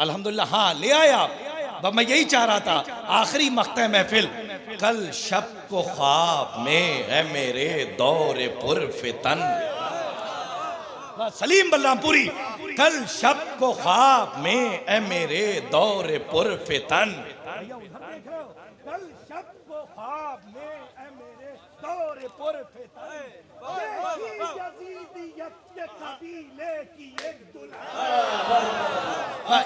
अल्हम्दुलिल्लाह। हाँ ले आए आप, मैं यही चाह रहा था। आखिरी मक्ते महफिल, कल शब को ख्वाब में है मेरे दौरे पुरफितन। सलीम बलरामपुरी, कल शब को ख्वाब में है मेरे दौरे पुरफितन। कल शब को ख्वाब में है मेरे दौरे पुरफितन, कबीले की एक दुल्हन।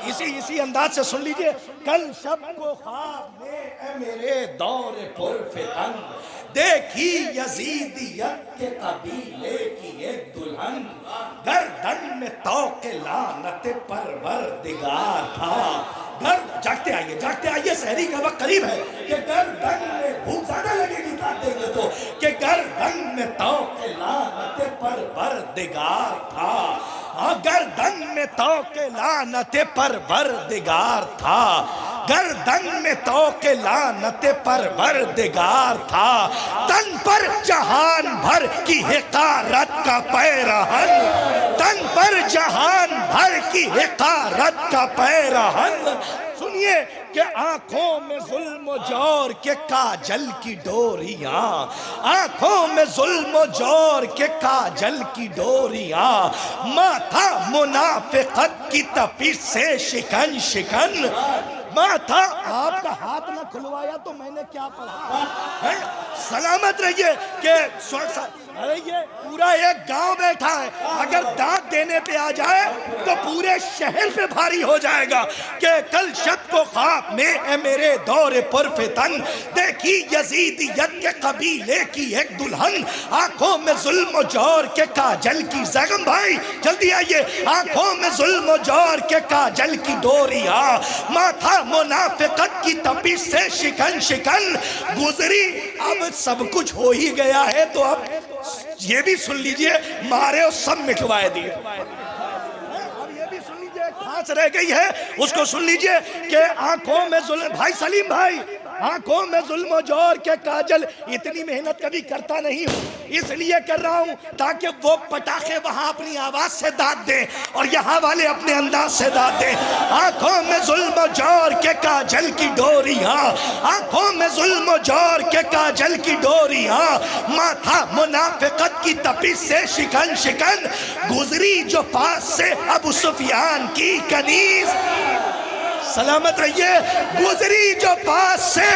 इसी अंदाज से सुन लीजिए, कल शब को ख्वाब में है मेरे दौरे पुरफितन, देखी यजीदियत के कबीले की एक दुल्हन, गर्दन में तौके लानत परवरदिगार था। घर जागते आइए, सहरी का वक्त करीब है कि गर्दन में भूख ज्यादा लगेगी देंगे तो, कि गर्दन में तौके लानत परवरदिगार था। गर्दन में तौके लानत परवरदिगार था, गर्दन में तौके लानत परवरदिगार था, तन पर जहान भर की हिकारत का पैरहन, तन पर जहान भर की हिकारत का पैरहन। सुनिए कि आंखों में जुल्म जोर के काजल की डोरियां, आंखों में जुल्म जोर के काजल की डोरियां, माथा मुनाफिकत की तपिश से शिकन शिकन। माथा आपका हाथ ना खुलवाया तो मैंने क्या पढ़ा है? सलामत रहिए कि अरे ये पूरा एक गांव बैठा है, अगर दांत देने पे आ जाए तो पूरे शहर पे भारी हो जाएगा कि कल शब को ख्वाब में है मेरे दौरे पुरफितन, देखी यजीदियत के कबीले की एक दुल्हन, आंखों में जुल्म जोर के काजल की जगम। भाई जल्दी आइए, आंखों में जुल्म जोर के काजल की डोरियां, माथा मुनाफिकत की तपिश से शिकन शिकन गुजरी। अब सब कुछ हो ही गया है तो अब ये भी सुन लीजिए, मारे और सब मिटवाए दिए। अब ये भी सुन लीजिए, खास रह गई है उसको सुन लीजिए कि आंखों में जुल्म। भाई सलीम भाई, आंखों में जुल्म जोर के काजल, इतनी मेहनत कभी करता नहीं हूँ, इसलिए कर रहा हूँ ताकि वो पटाखे वहां अपनी आवाज से दाद दें और यहाँ वाले अपने अंदाज से दाद दें। आंखों में जुल्म जोर के काजल की डोरियां, आंखों में जुल्म जोर के काजल की डोरियां, माथा मुनाफिकत की तपिश से शिकन शिकन गुजरी जो पास से अबू सुफियान की कनीज। सलामत रहिए, गुजरी जो पास से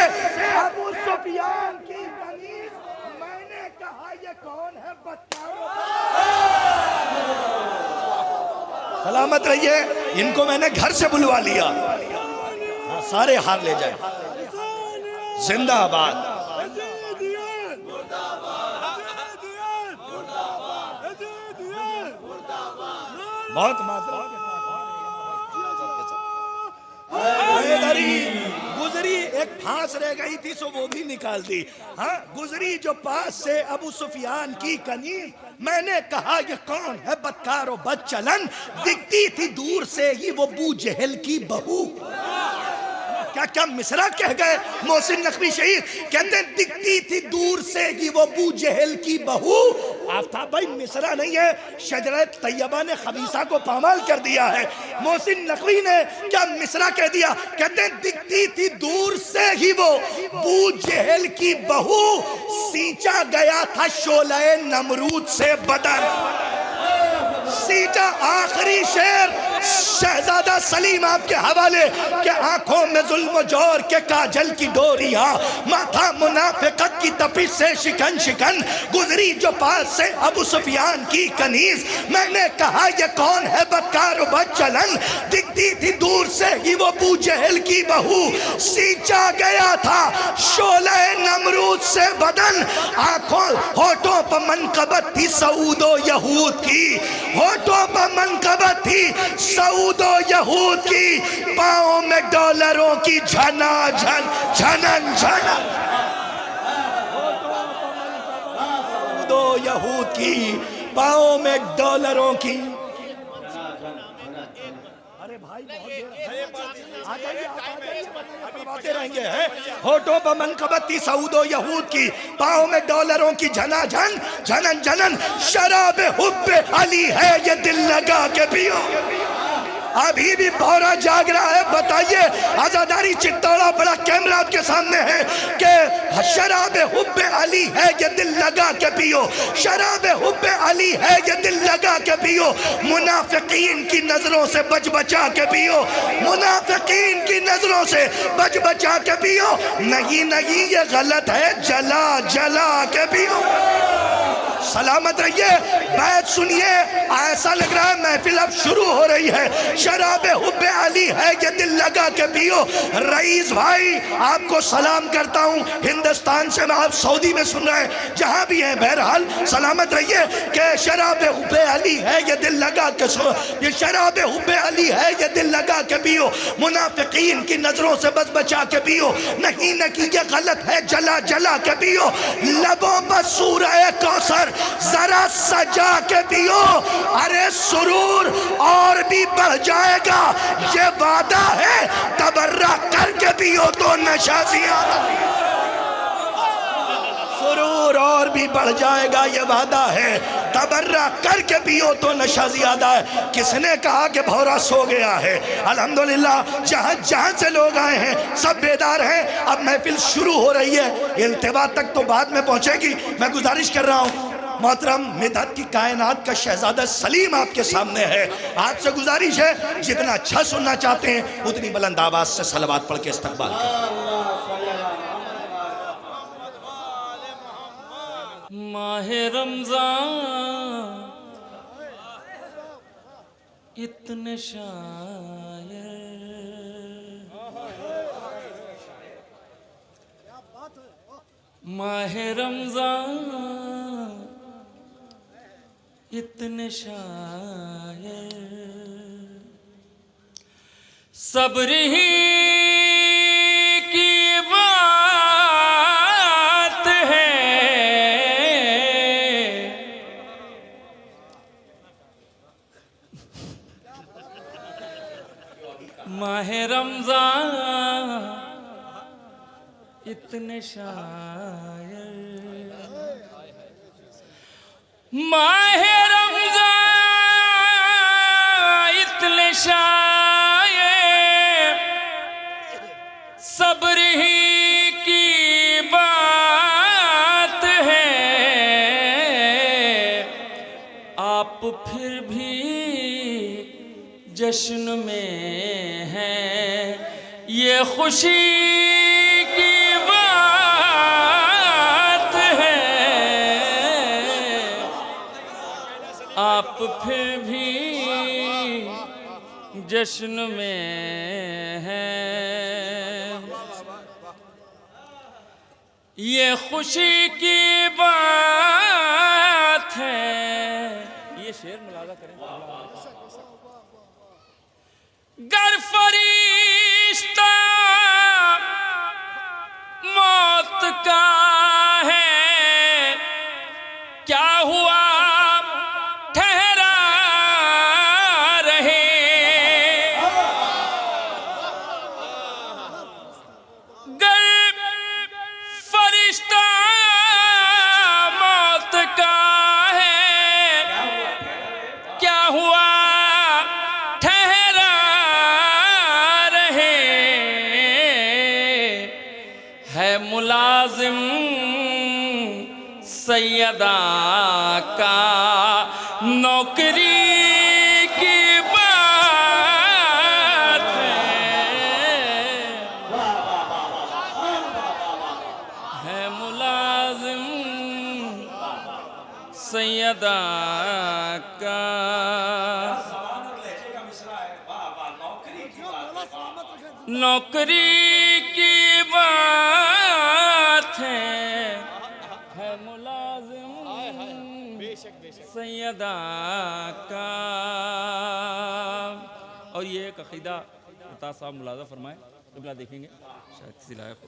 अबू सुफियान की कनीज। मैंने कहा ये कौन है बच्चा? सलामत रहिए, इनको मैंने घर से बुलवा लिया। हाँ, सारे हार ले जाए। जिंदाबाद। बहुत मात्रा गुजरी, एक फांस रह गई थी सो वो भी निकाल दी। हाँ, गुजरी जो पास से अबू सुफियान की कनीज, मैंने कहा ये कौन है बदकारो बदचलन, दिखती थी दूर से ही वो बू जहल की बहू। क्या क्या मिसरा कह गए मोहसिन नकवी शहीद, कहते दिखती थी दूर से ही वो बू जहल की बहू। आफ्ताब भाई मिसरा नहीं है, शजरत तैयबा ने खबीसा को पामाल कर दिया है। मोहसिन नकवी ने क्या मिसरा कह दिया, कहते दिखती थी दूर से ही वो बू जहल की बहू, सींचा गया था शोले नमरूद से बदन। सींचा, आखिरी शेर शहजादा सलीम आपके हवाले के आंखों में जुल्म जोर के काजल की डोरियां, माथा मुनाफिकत की तपिश से शिकन शिकन गुजरी जो पास से अबू सुफियान की कनीज। मैंने कहा ये कौन है बदकार बदचलन, दिखती थी दूर से ही वो बू जहल की बहू, सींचा गया था शोले नमरूद से बदन। आंखों होठों पर मनकबत थी सऊदो यहूद की, होठों पर मनकबत थी सऊदो यहूद की, पाँव में डॉलरों की झना झन झनन झनन। सऊदो यहूद की, पाँव में डॉलरों की। अरे भाई बहुत रहेंगे हैं। होठों पर मनकबत थी सऊदो यहूद की, पाँव में डॉलरों की झना झन झनन झनन। शराब हुब्बे अली है ये दिल लगा के पियो। अभी भी भौरा जाग रहा है। बताइए आजादारी चित्तौड़ा बड़ा कैमरा आपके सामने है कि शराब हुब्बे अली है ये दिल लगा के पियो, शराब हुब्बे अली है ये दिल लगा के पियो, मुनाफिकीन की नजरों से बच बचा के पियो, मुनाफिकीन की नजरों से बच बचा के पियो। नहीं नहीं ये गलत है, जला जला के पियो। सलामत रहिए। बैत सुनिए, ऐसा लग रहा है महफिल अब शुरू हो रही है। शराब हुब्बे अली है ये दिल लगा के पियो। रईस भाई आपको सलाम करता हूँ, हिंदुस्तान से मैं, आप सऊदी में सुन रहे हैं, जहाँ भी हैं बहरहाल सलामत रहिए कि शराब हुब्बे अली है ये दिल लगा के ये शराब हुब्बे अली है ये दिल लगा के पियो, मुनाफिकीन की नजरों से बच बचा के पियो। नहीं नहीं ये गलत है, जला जला के पियो। लबों पर सूरह कौसर जरा सजा के पियो, अरे सुरूर और भी बढ़ जाएगा, ये वादा है। तबर्रा करके पियो तो नशा ज्यादा, सुरूर और भी बढ़ जाएगा, ये वादा है। तबर्रा करके पियो तो नशा ज्यादा है। किसने कहा कि भौरा सो गया है? अल्हम्दुलिल्लाह जहां जहां से लोग आए हैं सब बेदार हैं। अब महफिल शुरू हो रही है, इल्तिवा तक तो बाद में पहुंचेगी। मैं गुजारिश कर रहा हूं, मोहतरम मिदहत की कायनात का शहजादा सलीम आपके सामने है। आपसे गुजारिश है जितना अच्छा सुनना चाहते हैं उतनी बुलंद आवाज से सलवात पढ़ के इस्तकबाल करें। माहे रमजान इतने शायर, माहे रमजान इतने शायर, सब्र ही की बात है, माहे रमजान इतने शायर, माहे रमजान इतने शायर, सब्र ही की बात है। आप फिर भी जश्न में हैं, ये खुशी की बात है। आप फिर भी जश्न में हैं, ये खुशी की बात है। ये शेर मुलाजा करें। गर फरिश्ता मौत का है, क्या हुआ ठहरा रहे, गर फरिश्ता मौत का है, क्या हुआ ठहरा रहे, है मुलाजिम सैयदा का नौकरी की बात है मुलाजिम सैयदा का। नौकरी की बात है मुलाजिम सैयदा का। और ये एक अकीदा अता साहब मुलाजा फरमाए, अगला देखेंगे शायद किसी लायक हो।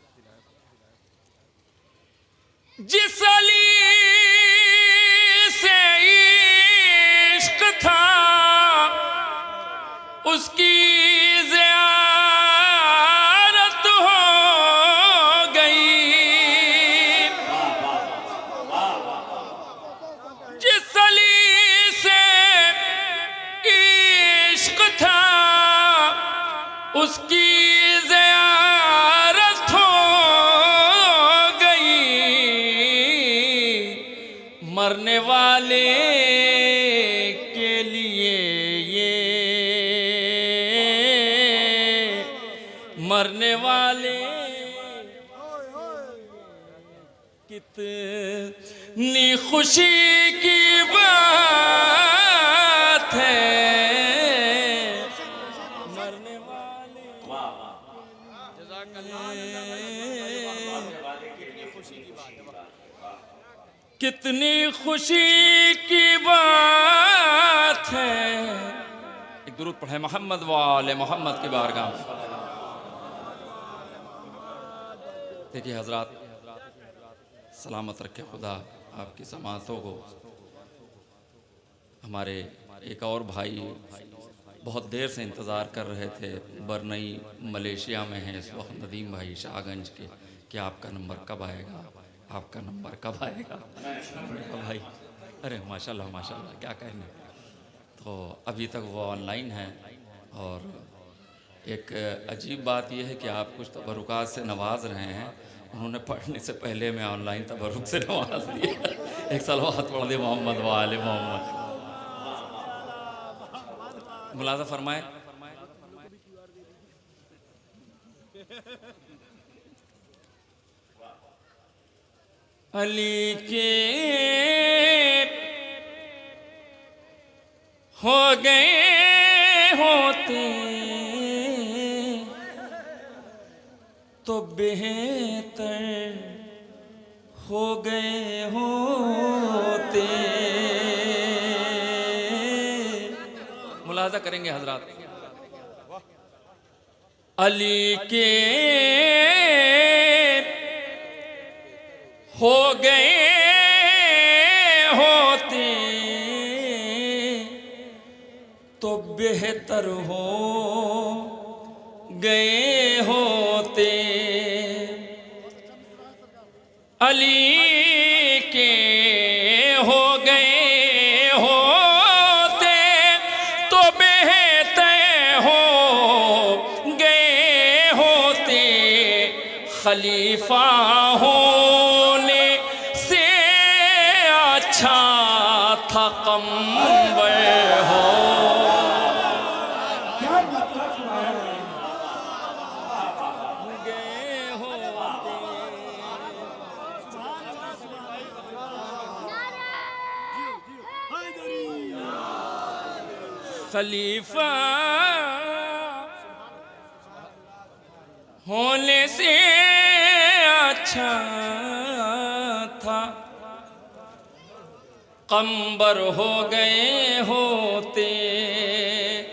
जिस अली से इश्क था उसकी ज़ियारत हो गई, जिस अली से इश्क था उसकी ज़ियारत हो गई, मरने वाले के लिए ये, मरने वाले कितनी खुशी की बात है, मरने वाले कितनी खुशी की बात है। एक दुरूद पढ़े मोहम्मद वाले मोहम्मद की बारगाह में। देखिए हजरात, सलामत रखे खुदा आपकी समातों को। हमारे एक और भाई बहुत देर से इंतज़ार कर रहे थे, बरनई मलेशिया में हैं इस वक्त, नदीम भाई शाहगंज के, कि आपका नंबर कब आएगा, आपका नंबर कब आएगा। भाई अरे माशाल्लाह माशाल्लाह, क्या कहने। तो अभी तक वो ऑनलाइन है। और एक अजीब बात यह है कि आप कुछ तबरुकात से नवाज रहे हैं, उन्होंने पढ़ने से पहले मैं ऑनलाइन तबरुक से नवाज दिया। एक सलवात पढ़ दे मोहम्मद वाले मोहम्मद। मुलाज़ा फरमाए। अली के हो गए होते तो बेहतर हो गए होते। मुलाज़ा करेंगे हजरात। अली के हो गए होते तो बेहतर हो गए होते। अली के हो गए होते तो बेहतर हो गए होते। खलीफा होने से अच्छा था कम्बर हो। खलीफा होने से अच्छा था कम्बर हो गए होते।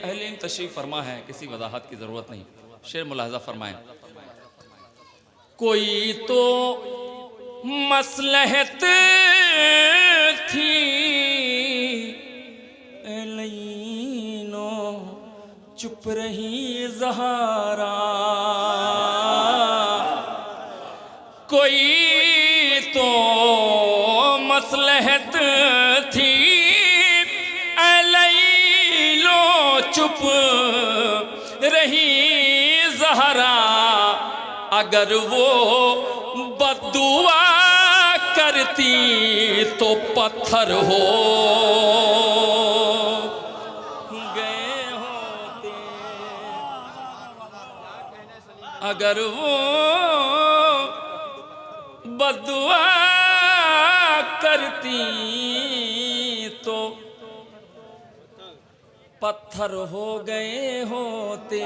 अहले इल्म तशरीफ फरमा है, किसी वजाहत की ज़रूरत नहीं। शेर मुलाहजा फरमाएं। कोई तो मसलहत थी चुप रही ज़हरा। कोई तो मसलहत थी अलैलो चुप रही ज़हरा। अगर वो बद्दुआ करती तो पत्थर हो अगर वो बद्दुआ करती तो पत्थर हो गए होते।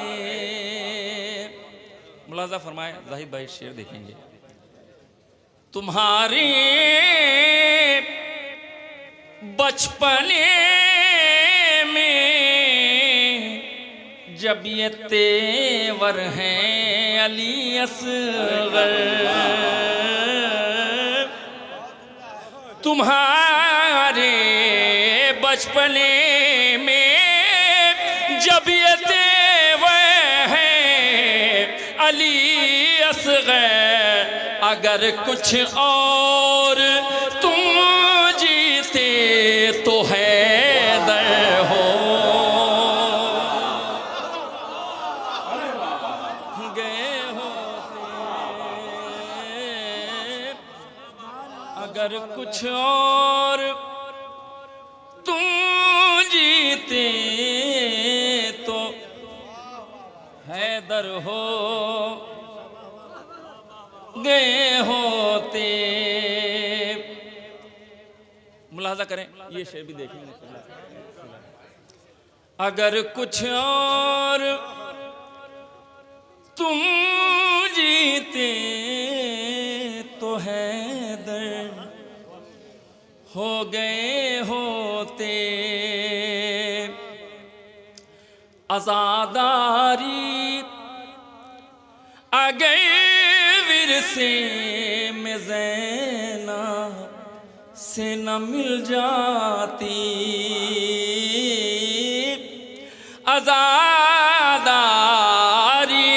मुलाज़ा फरमाए। जाहिद भाई शेर देखेंगे। तुम्हारे बचपने में जब ये तेवर हैं अली असगर, तुम्हारे बचपने में जब ये तेवर हैं अली असगर, अगर कुछ और तुम जीते तो हैदर हो। अगर कुछ और तुम जीते तो हैदर हो गए होते। मुलाजा करें, ये शेर भी देखेंगे। अगर कुछ और तुम जीते तो हैदर हो गए होते। आजादारी अगर विरसे में ज़ैना से न मिल जाती। आजादारी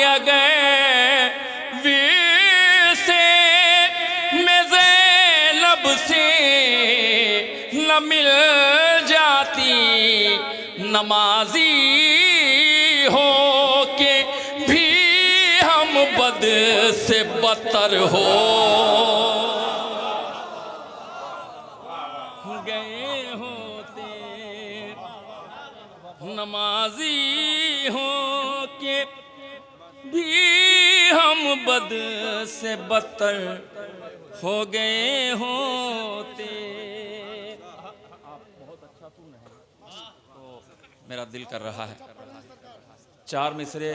अगर विरसे में ज़ैनब से न मिल जाती। नमाजी हो के भी हम बद से बदतर हो गए होते। नमाजी हो के भी हम बद से बदतर हो गए होते। मेरा दिल कर रहा है, 4 मिसरे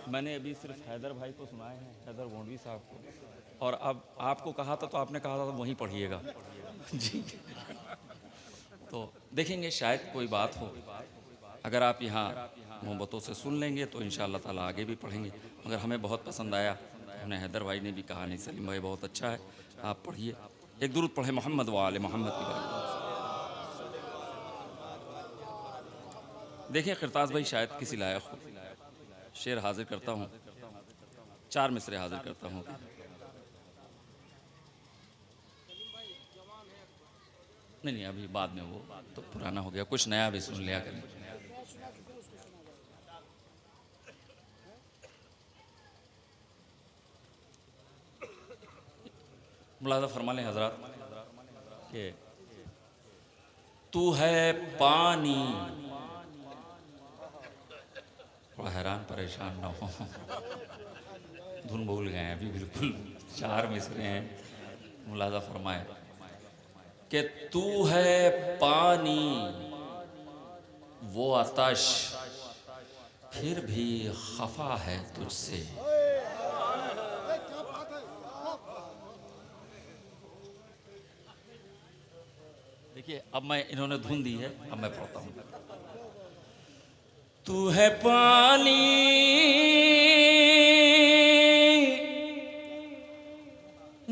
मैंने अभी सिर्फ हैदर भाई को सुनाए हैं, हैदर गोंडवी साहब को, और अब आपको कहा था तो आपने कहा था तो वहीं पढ़िएगा जी। तो देखेंगे शायद कोई बात हो, अगर आप यहाँ मोहब्बतों से सुन लेंगे तो इंशाअल्लाह ताला आगे भी पढ़ेंगे। मगर हमें बहुत पसंद आया, हमने हैदर भाई ने भी कहा नहीं सलीम भाई बहुत अच्छा है, आप पढ़िए। एक दुरूद पढ़े मोहम्मद व आले मोहम्मद की बात। देखिए क़िरतास भाई शायद किसी लायक हो, शेर हाजिर करता हूँ, 4 मिसरे हाजिर करता हूँ। नहीं अभी बाद में, वो तो पुराना हो गया, कुछ नया भी सुन लिया करें। मुलाज़ा फरमा लें हजरात कि तू है पानी, थोड़ा हैरान परेशान ना हो, धुन भूल गए हैं अभी बिल्कुल, 4 मिसरे हैं। मुलाज़ा फरमाए कि तू है पानी वो आतश फिर भी खफा है तुझसे। देखिए अब मैं, इन्होंने धुन दी है, अब मैं पढ़ता हूँ। तू है पानी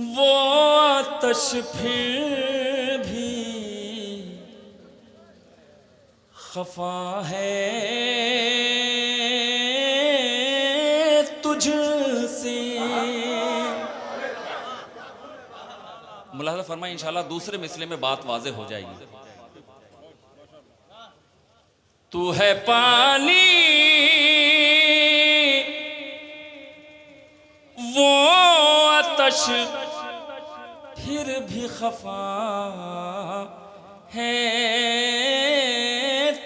वो आतश फिर भी खफा है तुझसे। मुलाज़ा फरमाए इंशाल्लाह दूसरे मिसले में बात वाज़े हो जाएगी। तू है पानी वो आतश फिर भी खफा है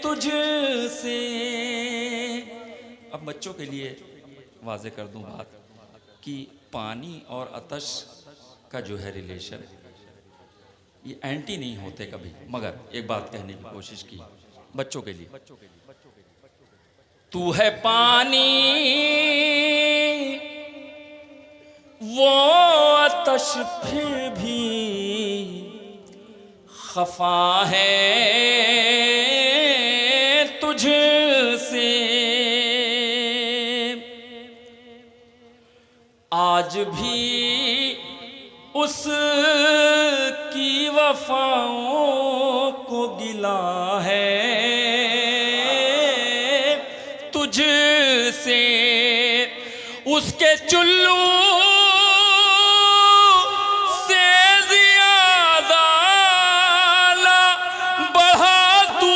तुझसे। अब बच्चों के लिए वाज़े कर दूं बात कि पानी और आतश का जो है रिलेशन, ये एंटी नहीं होते कभी, मगर एक बात कहने की कोशिश की बच्चों के लिए। तू है पानी वो आतश फिर भी खफा है तुझसे। आज भी उसकी वफाओं को गिला है तुझसे। उसके चुल्लू से ज्यादा ना बढ़ा तू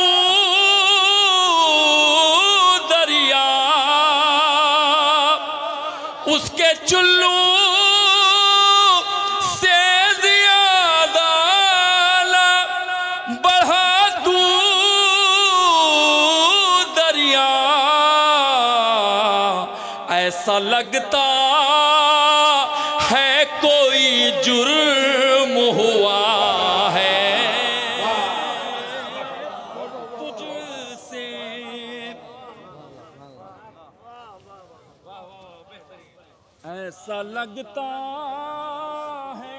दरिया। उसके चुल्लू से ज्यादा ऐसा लगता है कोई जुर्म हुआ है तुझसे। ऐसा लगता है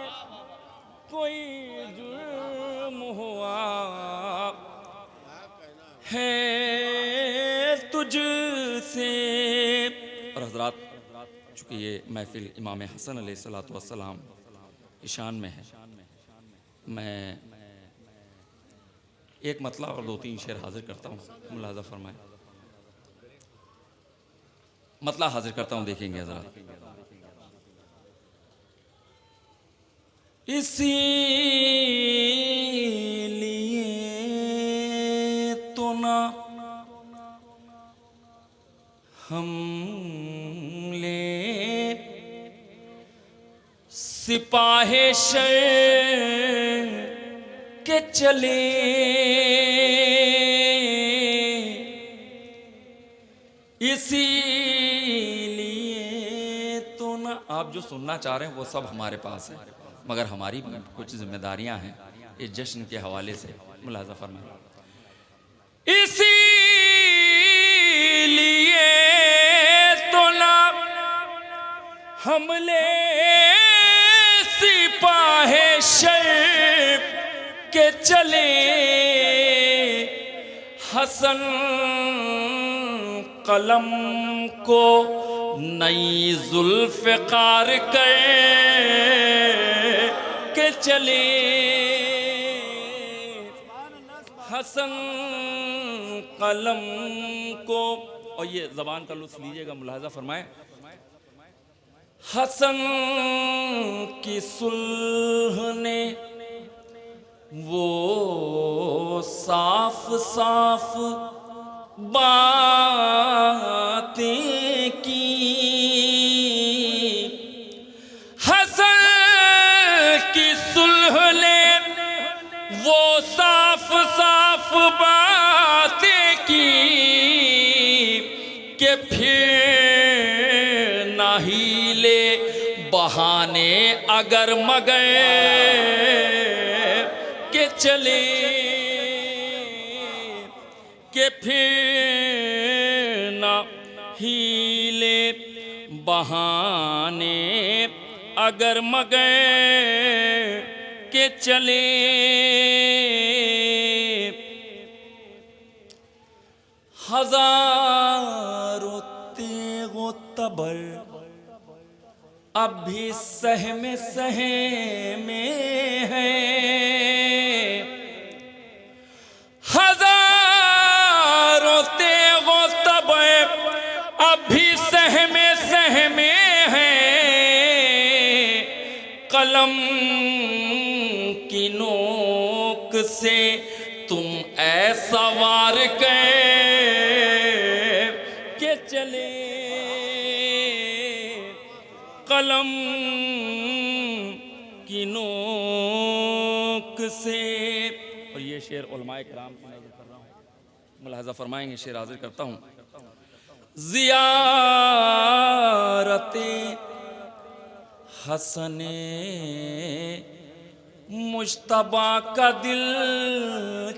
कोई जुर्म हुआ है तुझसे। और हजरात, चूँकि ये महफिल इमाम हसन अलैहिस्सलातु वस्सलाम की शान में है, मैं एक मतला और 2-3 शेर हाजिर करता हूँ, मुलाज़ा फरमाएं। मतला हाजिर करता हूँ, देखेंगे हजरात। इसीलिए तो ना हमले सिपाहे शर के चले, इसीलिए तो ना। आप जो सुनना चाह रहे हैं वो सब हमारे पास है, मगर हमारी भी कुछ जिम्मेदारियां हैं इस जश्न के हवाले से, मुलाज़ा फरमाएं। इसीलिए तो ना हमले सिपाहे शर के चले, हसन कलम को नई जुल्फ़िकार कर के चले, हसन कलम को। और ये ज़बान का लुत्फ़ लीजिएगा, मुलाहज़ा फरमाएं। हसन की सुलह ने वो साफ साफ बातें की, हसन की सुलह ने वो साफ साफ बातें की कि फिर ना हीले बहाने अगर मगर के चले, के फिर ना हीले बहाने अगर मगर के चले। हजारों तेगो तबर अब भी सहमे सहमे है, हजारों तेगो तबर अब भी सहमे सहमे है, कलम की नोक से तुम ऐसा वार के चले, कलम की नोक से। और ये शेर उलमाए किराम की नज़र कर रहा हूँ, मुलाहज़ा फरमाएंगे। शेर हाजिर करता हूँ। ज़ियारते हसने मुज्तबा का दिल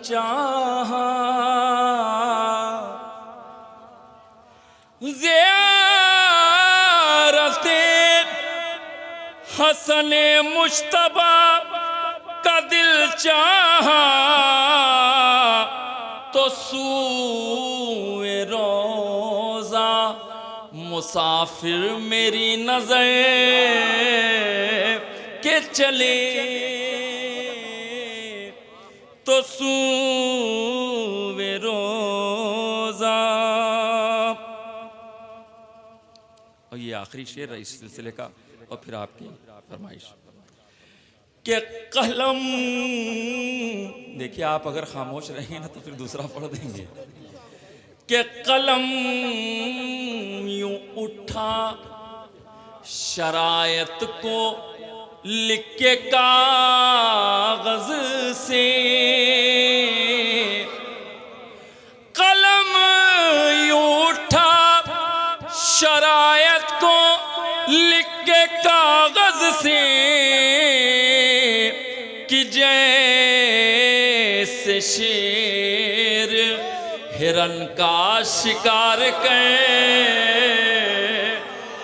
चाहा, ज़ियारते हसने मुज्तबा का दिल चाहा, तो सूए रोज़ा मुसाफिर मेरी नज़र के चले, तो सूए रोज़ा। और ये आखिरी शेर है इस सिलसिले का, और फिर आपकी फरमाइश के कलम। देखिए, आप अगर खामोश रहेंगे ना तो फिर दूसरा पढ़ देंगे। के कलम यूं उठा शरायत को लिख के कागज से, कलम यूं उठा शरायत को लिख के कागज से कि जैसे शेर हिरन का शिकार कर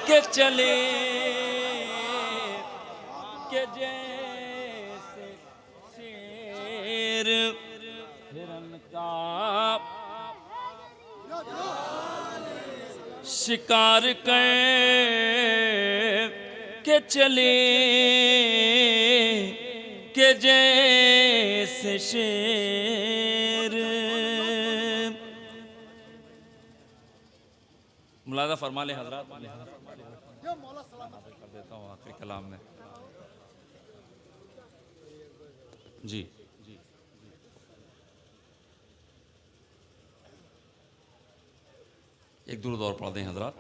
के चले के जैसे शेर हिरन का शिकार कर के चले के जैसे शेर। मुलाजा फरमा ले हजरात, कर देता हूँ आखिरी कलाम में जी। एक दुरूद और पढ़ दें हजरात।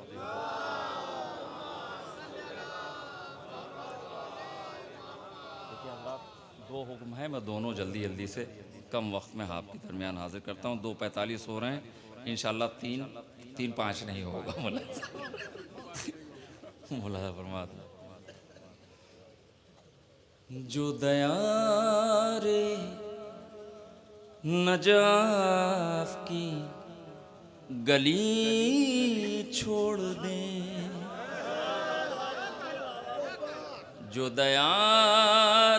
देखिए हजरात, दो हुक्म है, मैं दोनों जल्दी जल्दी से कम वक्त में आपके दरमियान हाजिर करता हूँ। 2:45 हो रहे हैं, इंशाल्लाह 3:05 नहीं होगा। मुलाजा फरमाते जो दया रे नजाफ की गली छोड़ दे, जो दया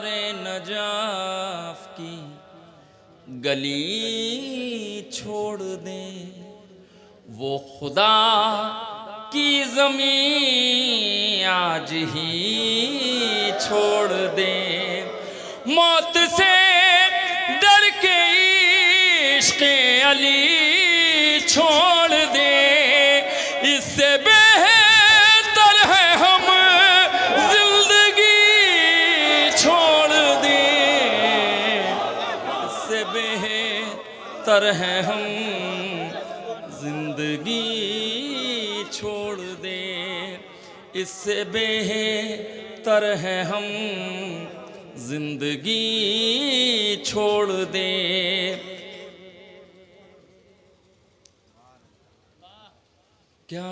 रे नजाफ की गली छोड़ दे, वो खुदा की ज़मीं आज ही छोड़ दे। मौत से डर के इश्क़ अली छोड़ दे, इससे बेहतर है हम जिंदगी छोड़ दे, इससे बेहतर है हम जिंदगी छोड़ दे, इससे बेहतर है हम जिंदगी छोड़ दे। क्या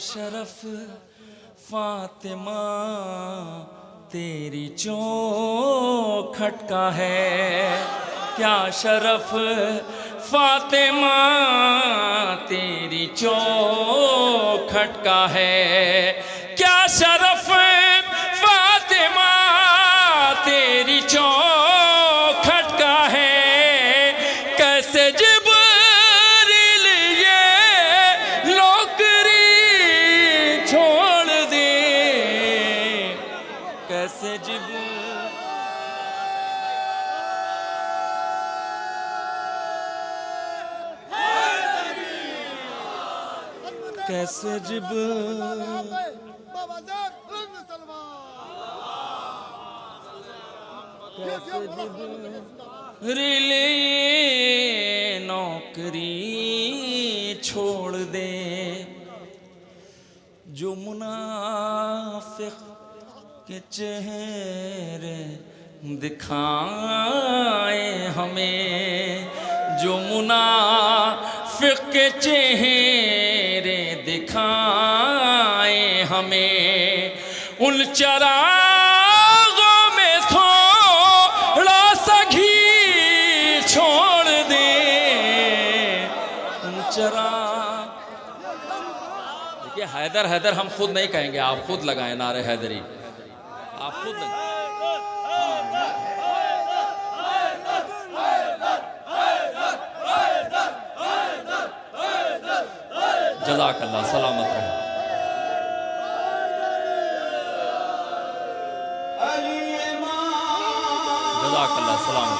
शरफ फातिमा तेरी चौखट का है, क्या शरफ फातिमा तेरी चौखट का है, क्या शरफ फातिमा तेरी चौखट का है। कैसे जिब्रील ये नौकरी छोड़ दे, कैसे कैसे रिले नौकरी छोड़ दे, जो मुनाफिक के चेहरे दिखाए हमें, जो मुनाफिक के चेहरे दिखाए हमें, उन चरागों में थोड़ा सा घी छोड़ दे, उन चराग। देखिए हैदर हैदर हम खुद नहीं कहेंगे, आप खुद लगाएं नारे हैदरी, आप खुद लगाएं। जज़ाकल्लाह, सलामत रहे। जज़ाकल्लाह, सलामत।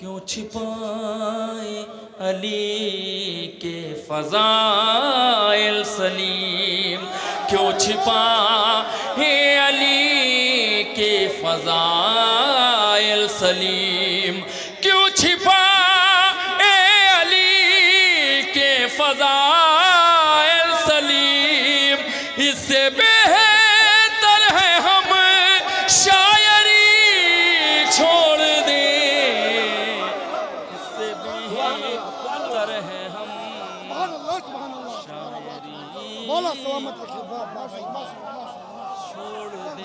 क्यों छिपाए अली के फ़ज़ाइल सलीम, क्यों छिपाए अली के फ़ज़ाइल सलीम, क्यों छिपाए अली के फ़ज़ाइल सलीम। इससे बेहतर है हम शायरी छोड़ दें, इससे बेहतर है हम शायरी बोला सलामत रखिए। छोड़ दें।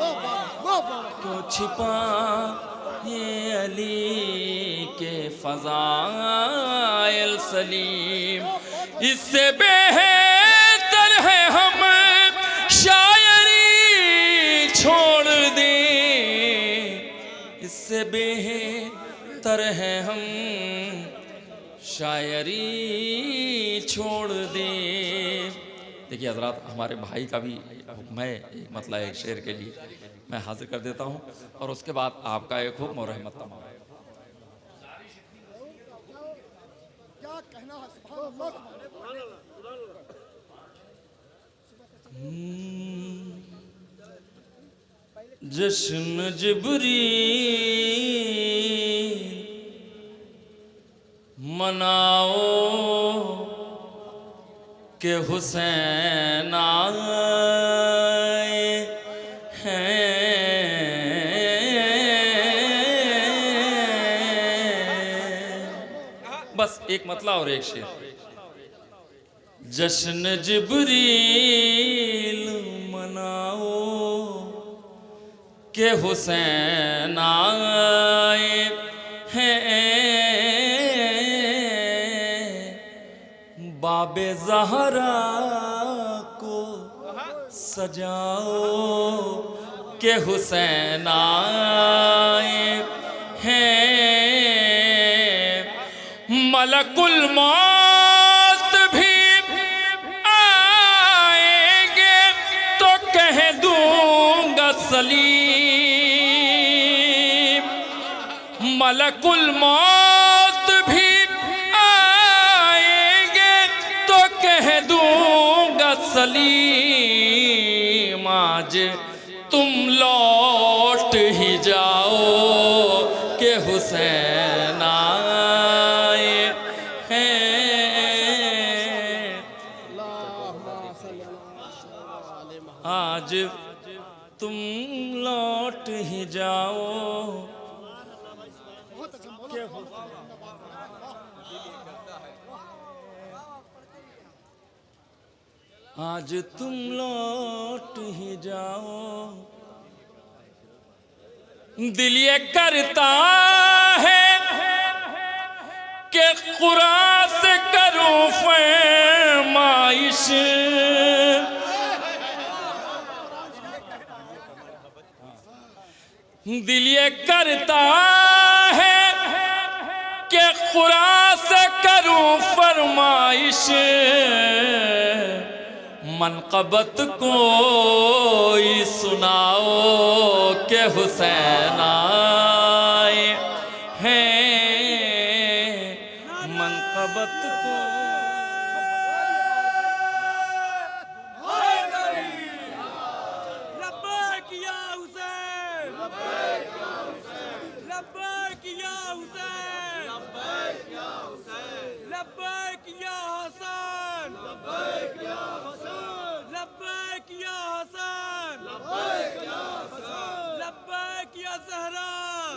क्यों छिपाए अली के फ़ज़ाइल सलीम, इससे बेहतर है हम शायरी छोड़ दें, इससे बेहतर है हम शायरी छोड़ दें। देखिए हज़रात, हमारे भाई का भी हुक्म है एक मतलब एक शेर के लिए मैं हाजिर कर देता हूँ, और उसके बाद आपका एक हुक्म और रहमत तमाम। क्या कहना है? सुभान अल्लाह। जश्न जिब्रील मनाओ के हुसैन आए हैं। बस एक मतला और एक शेर। जश्न जिब्रील मनाओ के हुसैन आए हैं, बाबे ज़हरा को सजाओ के हुसैन आए हैं। मलकुल मौत भी आएंगे तो कह दूंगा सलीम, मलकुल मौत भी आएंगे तो कह दूंगा सलीम। आज तुम लौट ही जाओ के हुसैन आए हैं। आज तुम लौट ही जाओ के हुसैन। आज तुम लौट ही जाओ। दिल ये करता है कि कुरान से करूं फरमाइश, दिल ये करता है कि कुरान से करूं फरमाइश। मनक़बत कोई सुनाओ के हुसैन आए हैं। मनक़बत को लब्बैक या हुसैन, लब्बैक या हुसैन, लब्बैक या हुसैन, लब्बैक या हुसैन, लब्बैक या हसन, लब्बैक या हसन, लब्बैक या हसन, लब्बैक या हसन, लब्बैक या ज़हरा,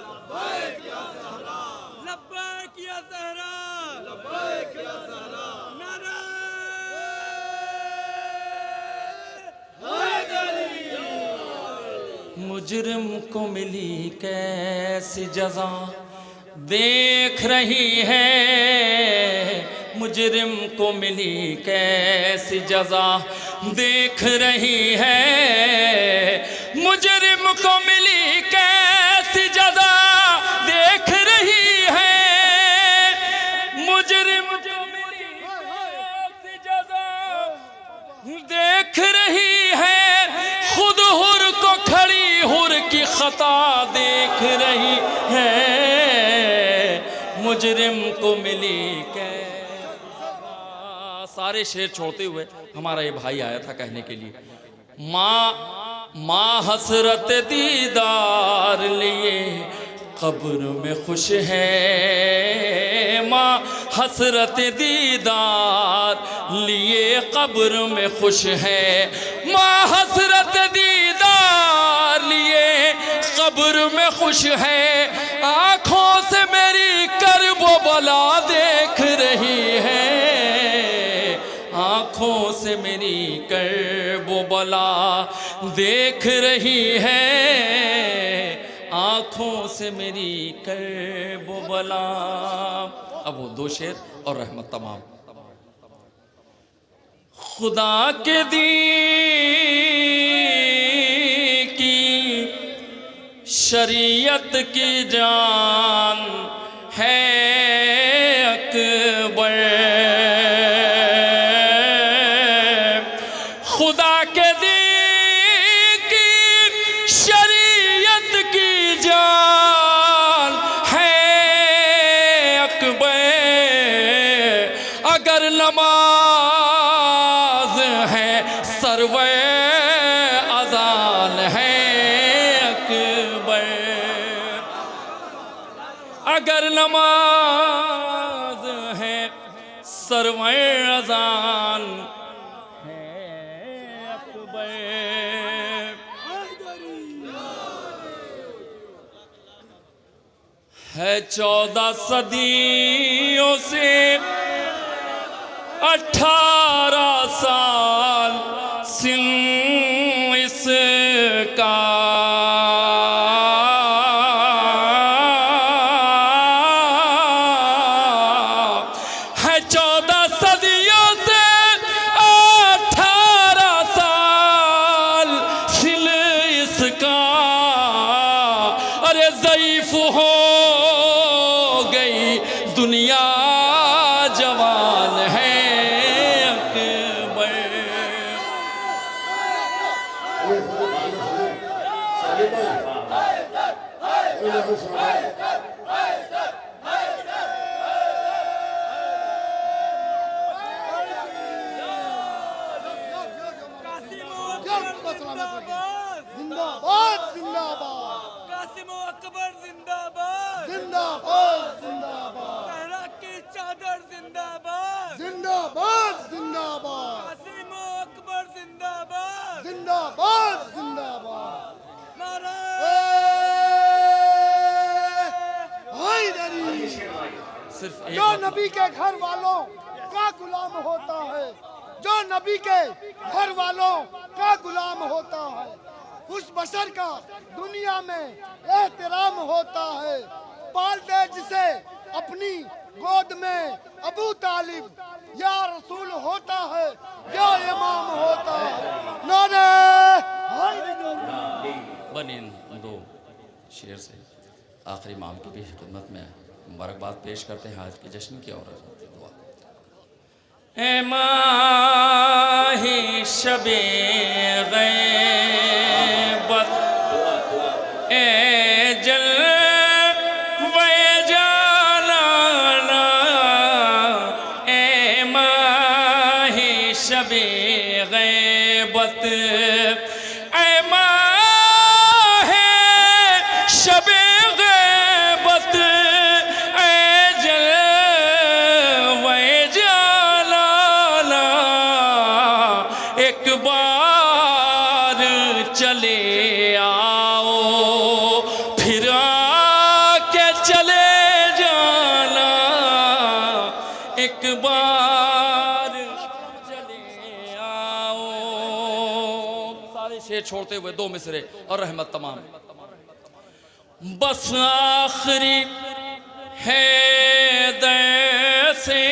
लब्बैक या ज़हरा, लब्बैक या ज़हरा, लब्बैक या ज़हरा। नारा मुजरिम को मिली कैसी जज़ा देख रही है, मुजरिम को मिली कैसी जज़ा देख रही है। मुजरिम को मिली कैसी जज़ा देख रही है, मुजरिम को मिली कैसी जज़ा देख रही है। खुद हुर को खड़ी हुर की खता देख रही है। मुजरिम को मिली कैद। सारे शेर छोड़ते हुए हमारा ये भाई आया था कहने के लिए, माँ हसरत दीदार लिए कब्र में खुश है, माँ हसरत दीदार लिए कब्र में खुश है, माँ हसरत दीदार लिए कब्र में खुश है, आँखों से मेरी करबो बला देख रही है, आँखों से मेरी करबो बला देख रही है, आँखों से मेरी करबो बला। अब वो दो शेर और रहमत तमाम। खुदा के दीन की शरीयत की जान है अकबर, खुदा के दीन की शरीयत की जान है अकबर, अगर नमाज है सरवे अजान है अकबर, अगर नमाज है सरवे अजान है। 14 सदियों से 18 साल सिंह इसका, है 14 सदियों से 18 साल सिल इसका, अरे ज़ईफ़ हो दुनिया जवान है अकबर। जिंदाबाद जिंदाबाद, कासिम अकबर जिंदाबाद, जिंदाबाद जिंदाबाद, सहरा की चादर जिंदाबाद, जिंदाबाद जिंदाबाद, कासिम अकबर जिंदाबाद, जिंदाबाद जिंदाबाद। नारा हैदरी सिर्फ जो नबी के घर वालों का गुलाम होता है, जो नबी के घर वालों का गुलाम होता है, उस बशर का दुनिया में एहतराम होता है। पाल दे जिसे अपनी गोद में अबू तालिब, या रसूल होता है या इमाम होता है। नारे बन इन दो शेर से आखिरी इमाम की भी खिदमत में मुबारकबाद पेश करते हैं आज के जश्न की और दुआ। ए माही शबे गैबत ए जलवे जालाना, ए माही शबे गैबत, ए माहे शबे गैबत, ए जलवे जालाना, एक बार चले आओ फिर आके चले जाना, एक बार चले आओ। सारे शेर छोड़ते हुए दो मिसरे और रहमत तमाम। बस आखिरी है से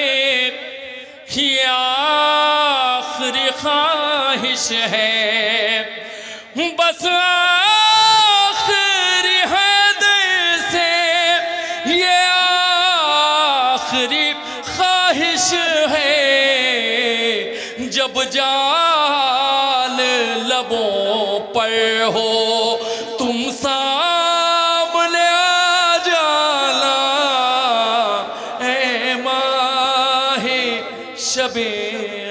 ही आखिरी ख्वाहिश है, बस आखिरी है से ये आखिरी ख्वाहिश है, जब जाल लबों पर हो तुम सामने आ जाना, शबे